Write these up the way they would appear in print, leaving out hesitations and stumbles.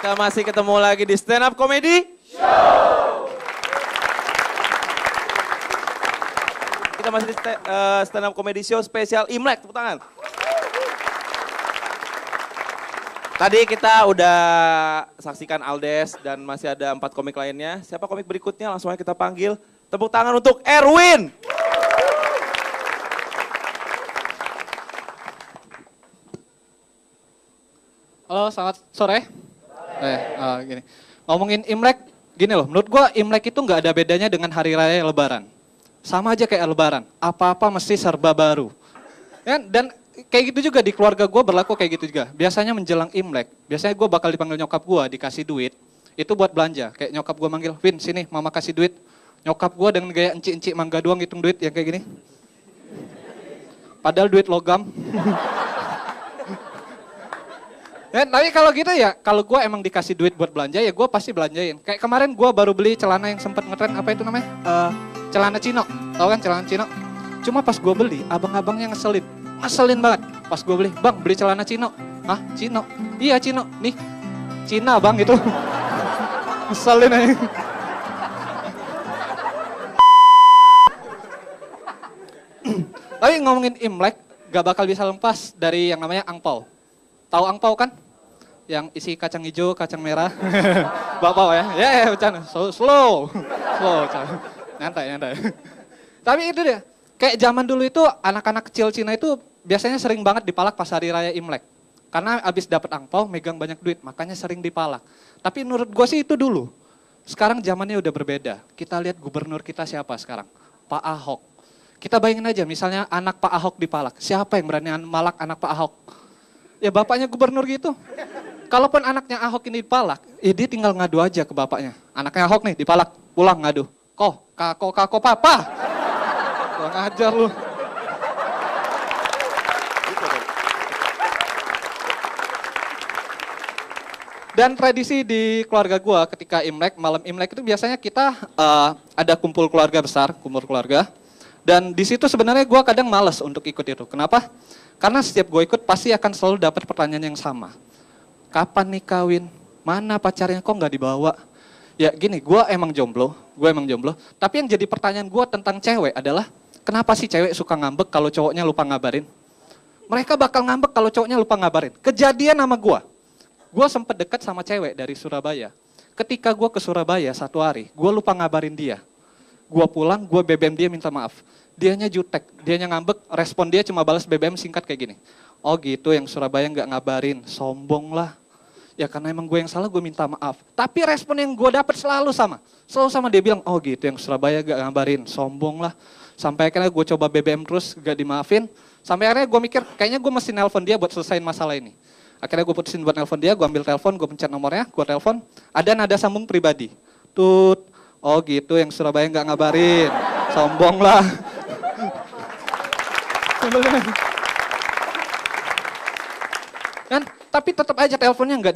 Kita masih ketemu lagi di Stand Up Comedy Show. Kita masih di Stand Up Comedy Show spesial Imlek, tepuk tangan. Tadi kita udah saksikan Aldes dan masih ada 4 komik lainnya. Siapa komik berikutnya? Langsung aja kita panggil. Tepuk tangan untuk Erwin. Halo, selamat sore. Gini. Ngomongin Imlek, gini loh. Menurut gua Imlek itu nggak ada bedanya dengan hari raya Lebaran. Sama aja kayak Lebaran. Apa-apa mesti serba baru. Ya, dan kayak gitu juga di keluarga gua berlaku kayak gitu juga. Biasanya menjelang Imlek, biasanya gua bakal dipanggil nyokap gua, dikasih duit. Itu buat belanja. Kayak nyokap gua manggil, Win sini mama kasih duit. Nyokap gua dengan gaya encik-encik mangga doang ngitung duit yang kayak gini. Padahal duit logam. Ya, tapi kalau gitu ya, kalau gue emang dikasih duit buat belanja ya gue pasti belanjain. Kayak kemarin gue baru beli celana yang sempat ngetren, apa itu namanya? Celana Cino, tau kan celana Cino? Cuma pas gue beli, abang-abangnya ngeselin banget. Pas gue beli celana Cino. Hah? Cino? Iya Cino, nih Cina bang itu. Ngeselin aja. Tapi ngomongin Imlek, gak bakal bisa lepas dari yang namanya angpau. Tahu angpau kan? Yang isi kacang hijau, kacang merah. Bapak ya? Ya, bercanda. Slow. Nyantai. Tapi itu deh, kayak zaman dulu itu anak-anak kecil Cina itu biasanya sering banget dipalak pas hari raya Imlek. Karena abis dapet angpau, megang banyak duit, makanya sering dipalak. Tapi menurut gue sih itu dulu. Sekarang zamannya udah berbeda. Kita lihat gubernur kita siapa sekarang? Pak Ahok. Kita bayangin aja misalnya anak Pak Ahok dipalak. Siapa yang berani malak anak Pak Ahok? Ya bapaknya gubernur gitu. Kalaupun anaknya Ahok ini dipalak, ya dia tinggal ngadu aja ke bapaknya. Anaknya Ahok nih dipalak, pulang ngadu. Kako papa. Kurang ajar lu. Dan tradisi di keluarga gua ketika Imlek, malam Imlek itu biasanya kita ada kumpul keluarga besar, kumpul keluarga. Dan di situ sebenarnya gua kadang malas untuk ikut itu. Kenapa? Karena setiap gue ikut pasti akan selalu dapat pertanyaan yang sama. Kapan nih kawin? Mana pacarnya kok nggak dibawa? Ya gini, gue emang jomblo. Tapi yang jadi pertanyaan gue tentang cewek adalah, kenapa sih cewek suka ngambek kalau cowoknya lupa ngabarin? Mereka bakal ngambek kalau cowoknya lupa ngabarin. Kejadian sama gue. Gue sempet dekat sama cewek dari Surabaya. Ketika gue ke Surabaya satu hari, gue lupa ngabarin dia. Gue pulang, gue BBM dia minta maaf. Dianya jutek, dianya ngambek, respon dia cuma balas BBM singkat kayak gini. Oh gitu, yang Surabaya nggak ngabarin, sombong lah. Ya karena emang gue yang salah, gue minta maaf. Tapi respon yang gue dapet selalu sama dia bilang, oh gitu, yang Surabaya nggak ngabarin, sombong lah. Sampai akhirnya gue coba BBM terus, gak dimaafin. Sampai akhirnya gue mikir, kayaknya gue mesti nelpon dia buat selesaiin masalah ini. Akhirnya gue putusin buat nelpon dia, gue ambil telepon, gue pencet nomornya, gue telepon. Ada nada sambung pribadi. Tut, oh gitu, yang Surabaya nggak ngabarin, sombong lah. Kan, tapi tetap aja teleponnya nggak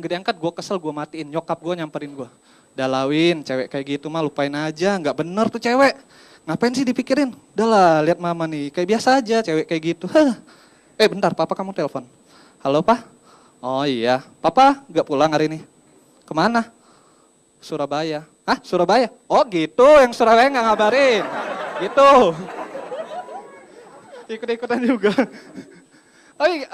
diangkat, gue kesel, gue matiin, nyokap gue nyamperin gue. Dalawin, cewek kayak gitu mah lupain aja, nggak bener tuh cewek. Ngapain sih dipikirin? Udah lah, lihat mama nih, kayak biasa aja cewek kayak gitu. Bentar, papa kamu telepon. Halo pak? Oh iya, papa nggak pulang hari ini? Kemana? Surabaya. Hah, Surabaya? Oh gitu, yang Surabaya nggak ngabarin. Gitu. Ikut-ikutan juga. Tapi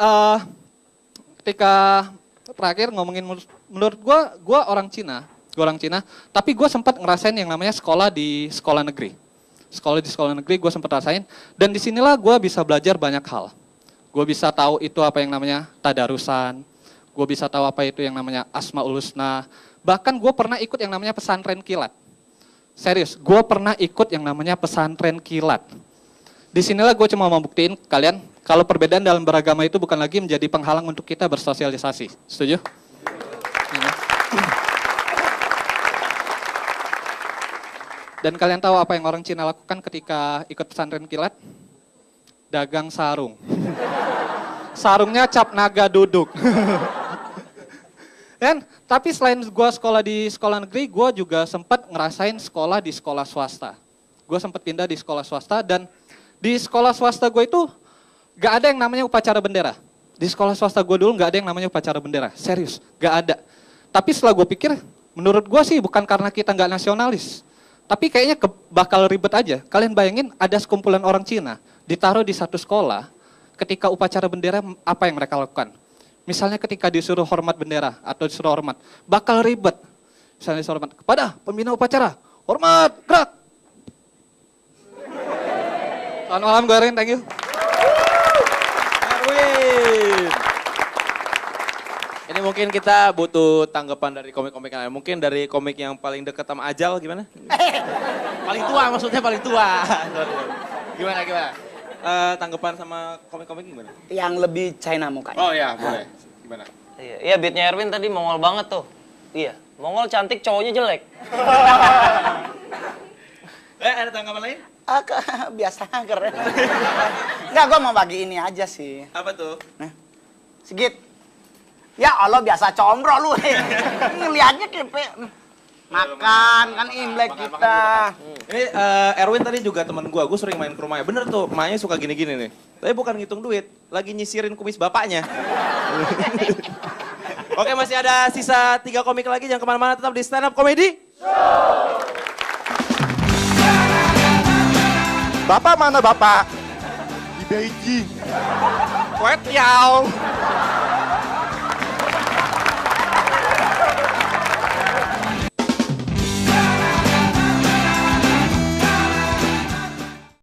ketika terakhir ngomongin menurut gue orang Cina, tapi gue sempat ngerasain yang namanya sekolah di sekolah negeri. Sekolah di sekolah negeri gue sempat rasain, dan disinilah gue bisa belajar banyak hal. Gue bisa tahu itu apa yang namanya tadarusan, gue bisa tahu apa itu yang namanya Asmaul Husna. Bahkan gue pernah ikut yang namanya pesantren kilat. Serius, gue pernah ikut yang namanya pesantren kilat. Disinilah gue cuma mau buktiin kalian kalau perbedaan dalam beragama itu bukan lagi menjadi penghalang untuk kita bersosialisasi. Setuju? Dan kalian tahu apa yang orang Cina lakukan ketika ikut pesantren kilat? Dagang sarung. Sarungnya cap naga duduk. Dan tapi selain gue sekolah di sekolah negeri, gue juga sempat ngerasain sekolah di sekolah swasta. Gue sempat pindah di sekolah swasta, dan di sekolah swasta gue itu gak ada yang namanya upacara bendera. Di sekolah swasta gue dulu gak ada yang namanya upacara bendera, serius, gak ada. Tapi setelah gue pikir, menurut gue sih bukan karena kita nggak nasionalis. Tapi kayaknya bakal ribet aja. Kalian bayangin ada sekumpulan orang Cina, ditaruh di satu sekolah, ketika upacara bendera apa yang mereka lakukan? Misalnya ketika disuruh hormat bendera atau disuruh hormat, bakal ribet. Misalnya disuruh hormat, kepada pembina upacara, hormat, gerak. Selamat malam, gue Erwin, thank you. Erwin. Ini mungkin kita butuh tanggapan dari komik-komik yang lain. Mungkin dari komik yang paling dekat sama Ajal gimana? Paling tua maksudnya paling tua. Gimana? Tanggapan sama komik-komik gimana? Yang lebih China mukanya. Oh iya, boleh. Gimana? Iya, beatnya Erwin tadi Mongol banget tuh. Iya, Mongol cantik, cowoknya jelek. Ada tanggapan lain? Biasa keren. Enggak, gue mau bagi ini aja sih. Apa tuh? Nah, Sigit. Ya Allah, biasa combro lu. Ngeliatnya kayak makan, kan Imlek kita. Ini Erwin tadi juga teman gue sering main ke rumahnya. Bener tuh, emaknya suka gini-gini nih. Tapi bukan ngitung duit, lagi nyisirin kumis bapaknya. Oke, masih ada sisa 3 komik lagi, jangan kemana-mana, tetap di Stand Up Comedy Show. Bapak mana Bapak? Di Beijing. Wet yao.